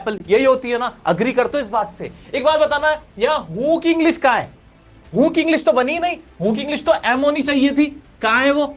Apple, यही होती है ना, अग्री करते हो इस बात से? एक बात बताना, यहां हु की इंग्लिश कहां है? हु की इंग्लिश तो बनी नहीं, हु की इंग्लिश तो एम होनी चाहिए थी, कहां है वो?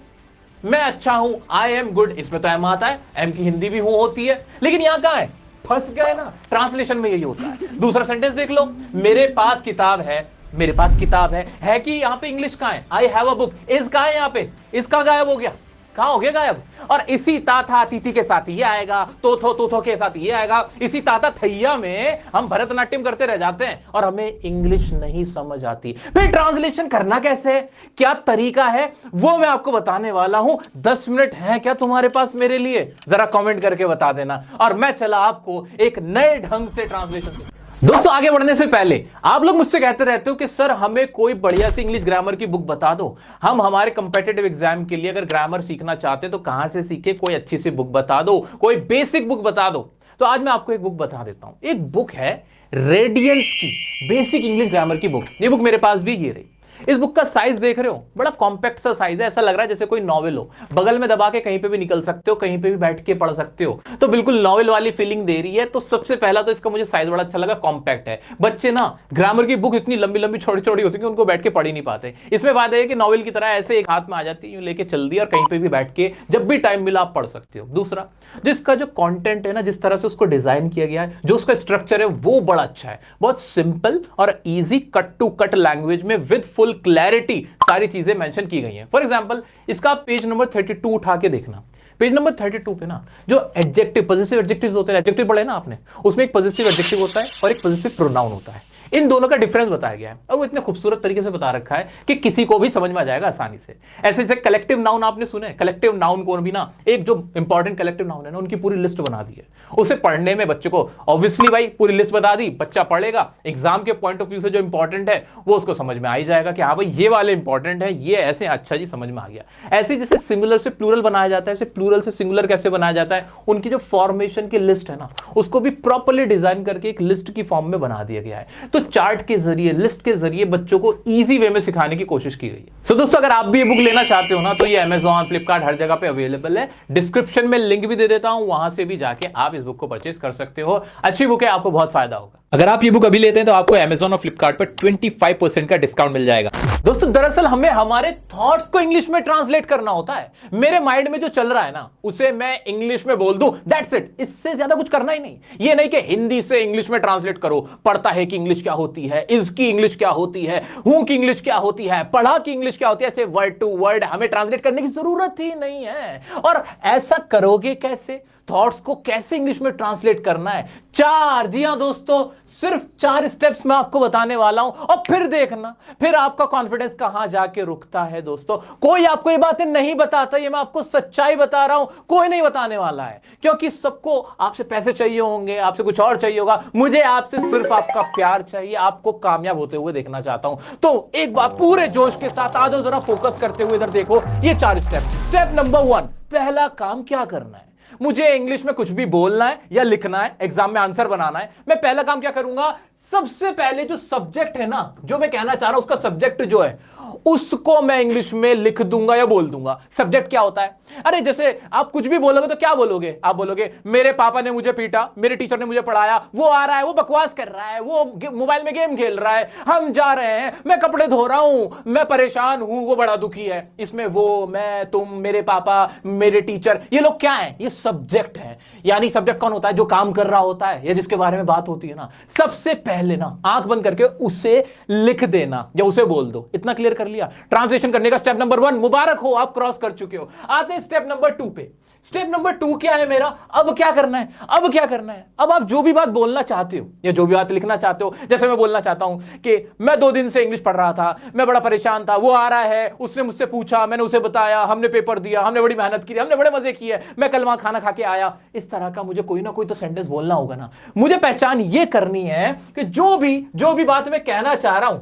मैं अच्छा हूं, आई एम गुड, इसमें तो एम आता है, एम की हिंदी भी हूं होती है, लेकिन यहां कहां है? फंस गए ना। ट्रांसलेशन में यही होता है। दूसरा सेंटेंस देख लो, मेरे पास किताब है, मेरे पास किताब है कि यहां पे इंग्लिश कहां है? I have a book, is कहां है? यहां पे इज कहां गायब हो गया? कहां हो गया गायब? और इसी ता था तिथि के साथ ये आएगा, तो थो के साथ ये आएगा, इसी ताता थैया में हम भरतनाट्यम करते रह जाते हैं और हमें इंग्लिश नहीं समझ आती। फिर ट्रांसलेशन करना कैसे है, क्या तरीका है, वो मैं आपको बताने वाला हूं। 10 मिनट है क्या तुम्हारे पास मेरे लिए? जरा कमेंट करके बता देना, और मैं चला आपको एक नए ढंग से ट्रांसलेशन। दोस्तों आगे बढ़ने से पहले आप लोग मुझसे कहते रहते हो कि सर हमें कोई बढ़िया सी इंग्लिश ग्रामर की बुक बता दो, हम हमारे कंपेटिटिव एग्जाम के लिए अगर ग्रामर सीखना चाहते तो कहां से सीखे, कोई अच्छी सी बुक बता दो, कोई बेसिक बुक बता दो। तो आज मैं आपको एक बुक बता देता हूं। एक बुक है रेडियंस की बेसिक इंग्लिश ग्रामर की बुक। ये बुक मेरे पास भी ये रही। इस बुक का साइज देख रहे हो, बड़ा कॉम्पैक्ट सा साइज है, ऐसा लग रहा है जैसे कोई नॉवेल हो, बगल में दबा के कहीं पे भी निकल सकते हो, कहीं पे भी बैठ के पढ़ सकते हो, तो बिल्कुल नॉवेल वाली फीलिंग दे रही है। तो सबसे पहला तो इसका मुझे साइज बड़ा अच्छा लगा, कॉम्पैक्ट है। बच्चे ना ग्रामर की बुक इतनी लंबी लंबी छोटी छोटी होती है कि उनको बैठ के पढ़ ही नहीं पाते। इसमें बात है कि नॉवेल की तरह ऐसे एक हाथ में आ जाती है, यूं लेके चल दी और कहीं पे भी बैठ के जब भी टाइम मिला आप पढ़ सकते हो। दूसरा, जिसका जो कंटेंट है ना, जिस तरह से उसको डिजाइन किया गया है, जो उसका स्ट्रक्चर है वो बड़ा अच्छा है, बहुत सिंपल और easy cut to cut language में विद फुल क्लैरिटी सारी चीजें मेंशन की गई हैं। फॉर एग्जांपल इसका पेज नंबर 32 उठा के देखना। पेज नंबर 32 पे ना जो एडजेक्टिव पॉजिटिव एडजेक्टिव्स होते हैं, एडजेक्टिव पढ़े ना आपने, उसमें एक पॉजिटिव एडजेक्टिव होता है और एक पॉजिटिव प्रोनाउन होता है। इन दोनों का डिफरेंस बताया गया है और वो इतने खूबसूरत तरीके से बता रखा है कि किसी को भी समझ में आ जाएगा आसानी से। ऐसे जैसे कलेक्टिव नाउन आपने सुने, कलेक्टिव नाउन को भी ना, एक जो इंपॉर्टेंट कलेक्टिव नाउन है ना, उनकी पूरी लिस्ट बना दी है। उसे पढ़ने में बच्चे को ऑब्वियसली भाई पूरी लिस्ट बता दी, बच्चा पढ़ेगा, एग्जाम के पॉइंट ऑफ व्यू से जो इंपॉर्टेंट है वो उसको समझ में आ ही जाएगा कि हाँ भाई ये वाले इंपॉर्टेंट है, ये ऐसे, अच्छा जी समझ में आ गया। ऐसे जैसे सिंगुलर से प्लूरल बनाया जाता है, ऐसे प्लूरल से सिंगुलर कैसे बनाया जाता है, उनकी जो फॉर्मेशन की लिस्ट है ना, उसको भी प्रॉपर्ली डिजाइन करके एक लिस्ट की फॉर्म में बना दिया गया है। तो चार्ट के जरिए, लिस्ट के जरिए बच्चों को इजी वे में सिखाने की कोशिश की गई है। सो दोस्तों अगर आप भी ये बुक लेना चाहते हो ना, तो ये Amazon, फ्लिपकार्ट हर जगह पे अवेलेबल है। डिस्क्रिप्शन में लिंक भी दे देता हूं, वहां से भी जाके आप इस बुक को परचेज कर सकते हो। अच्छी बुक है, आपको बहुत फायदा होगा। अगर आप ये बुक अभी लेते हैं तो आपको Amazon और फ्लिपकार्ट पर 25% का डिस्काउंट मिल जाएगा। दोस्तों दरअसल हमें हमारे थॉट्स को इंग्लिश में ट्रांसलेट करना होता है। मेरे माइंड में जो चल रहा है ना, उसे मैं इंग्लिश में बोल दूं, दैट्स इट। इससे ज्यादा कुछ करना ही नहीं। ये नहीं कि हिंदी से इंग्लिश में ट्रांसलेट करो, पढ़ता है कि इंग्लिश क्या होती है, इज की इंग्लिश क्या होती है, हूं की इंग्लिश क्या होती है, पढ़ा की इंग्लिश क्या होती है, ऐसे वर्ड टू वर्ड हमें ट्रांसलेट करने की जरूरत ही नहीं है। और ऐसा करोगे कैसे? थॉट्स को कैसे इंग्लिश में ट्रांसलेट करना है, 4, जी हां दोस्तों, सिर्फ 4 स्टेप्स मैं आपको बताने वाला हूं। और फिर देखना, फिर आपका कॉन्फिडेंस कहां जाके रुकता है। दोस्तों कोई आपको ये बातें नहीं बताता, ये मैं आपको सच्चाई बता रहा हूं, कोई नहीं बताने वाला है, क्योंकि सबको आपसे पैसे चाहिए होंगे, आपसे कुछ और चाहिए होगा। मुझे आपसे सिर्फ आपका प्यार चाहिए, आपको कामयाब होते हुए देखना चाहता हूं। तो एक बार पूरे जोश के साथ आ जाओ, जरा फोकस करते हुए इधर देखो। ये 4 स्टेप। स्टेप नंबर 1, पहला काम क्या करना है? मुझे इंग्लिश में कुछ भी बोलना है या लिखना है, एग्जाम में आंसर बनाना है। मैं पहला काम क्या करूंगा? सबसे पहले जो सब्जेक्ट है ना, जो मैं कहना चाह रहा हूं, उसका सब्जेक्ट जो है उसको मैं इंग्लिश में लिख दूंगा या बोल दूंगा। सब्जेक्ट क्या होता है? अरे जैसे आप कुछ भी बोलोगे तो क्या बोलोगे? आप बोलोगे मेरे पापा ने मुझे पीटा, मेरे टीचर ने मुझे पढ़ाया, वो आ रहा है, वो बकवास कर रहा है, वो मोबाइल में गेम खेल रहा है, हम जा रहे हैं, मैं कपड़े धो रहा हूं, मैं परेशान हूं, वो बड़ा दुखी है। इसमें वो, मैं, तुम, मेरे पापा, मेरे टीचर, ये लोग क्या है? ये सब्जेक्ट है। यानी सब्जेक्ट कौन होता है? जो काम कर रहा होता है या जिसके बारे में बात होती है ना। सबसे पहले ना आंख बंद करके उसे लिख देना या उसे बोल दो। इतना क्लियर कर लिया? ट्रांसलेशन करने का स्टेप नंबर 1 मुबारक हो, आप क्रॉस कर चुके हो। आते हैं स्टेप नंबर 2 पे। स्टेप नंबर 2 क्या है मेरा? अब क्या करना है? अब क्या करना है? अब आप जो भी बात बोलना चाहते हो या जो भी बात लिखना चाहते हो, जैसे मैं बोलना चाहता हूं कि मैं 2 दिन से इंग्लिश पढ़ रहा था, मैं बड़ा परेशान था, वो आ रहा है, उसने मुझसे पूछा, मैंने उसे बताया, हमने पेपर दिया, हमने बड़ी मेहनत की, हमने बड़े मजे किए, मैं कल वहां खाना खा के आया। इस तरह का मुझे कोई ना कोई तो सेंटेंस बोलना होगा ना। मुझे पहचान ये करनी है कि जो भी बात मैं कहना चाह रहा हूं,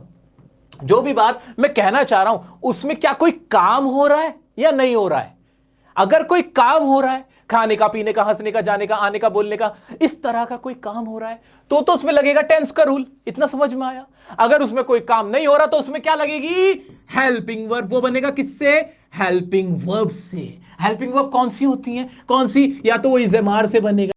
जो भी बात मैं कहना चाह रहा हूं, उसमें क्या कोई काम हो रहा है या नहीं हो रहा है। अगर कोई काम हो रहा है, खाने का, पीने का, हंसने का, जाने का, आने का, बोलने का, इस तरह का कोई काम हो रहा है तो उसमें लगेगा टेंस का रूल। इतना समझ में आया? अगर उसमें कोई काम नहीं हो रहा तो उसमें क्या लगेगी? Helping verb. वो बनेगा किससे? हेल्पिंग वर्ब से। हेल्पिंग वर्ब कौन सी होती है? कौन सी? या तो वो इज़ेमार से बनेगा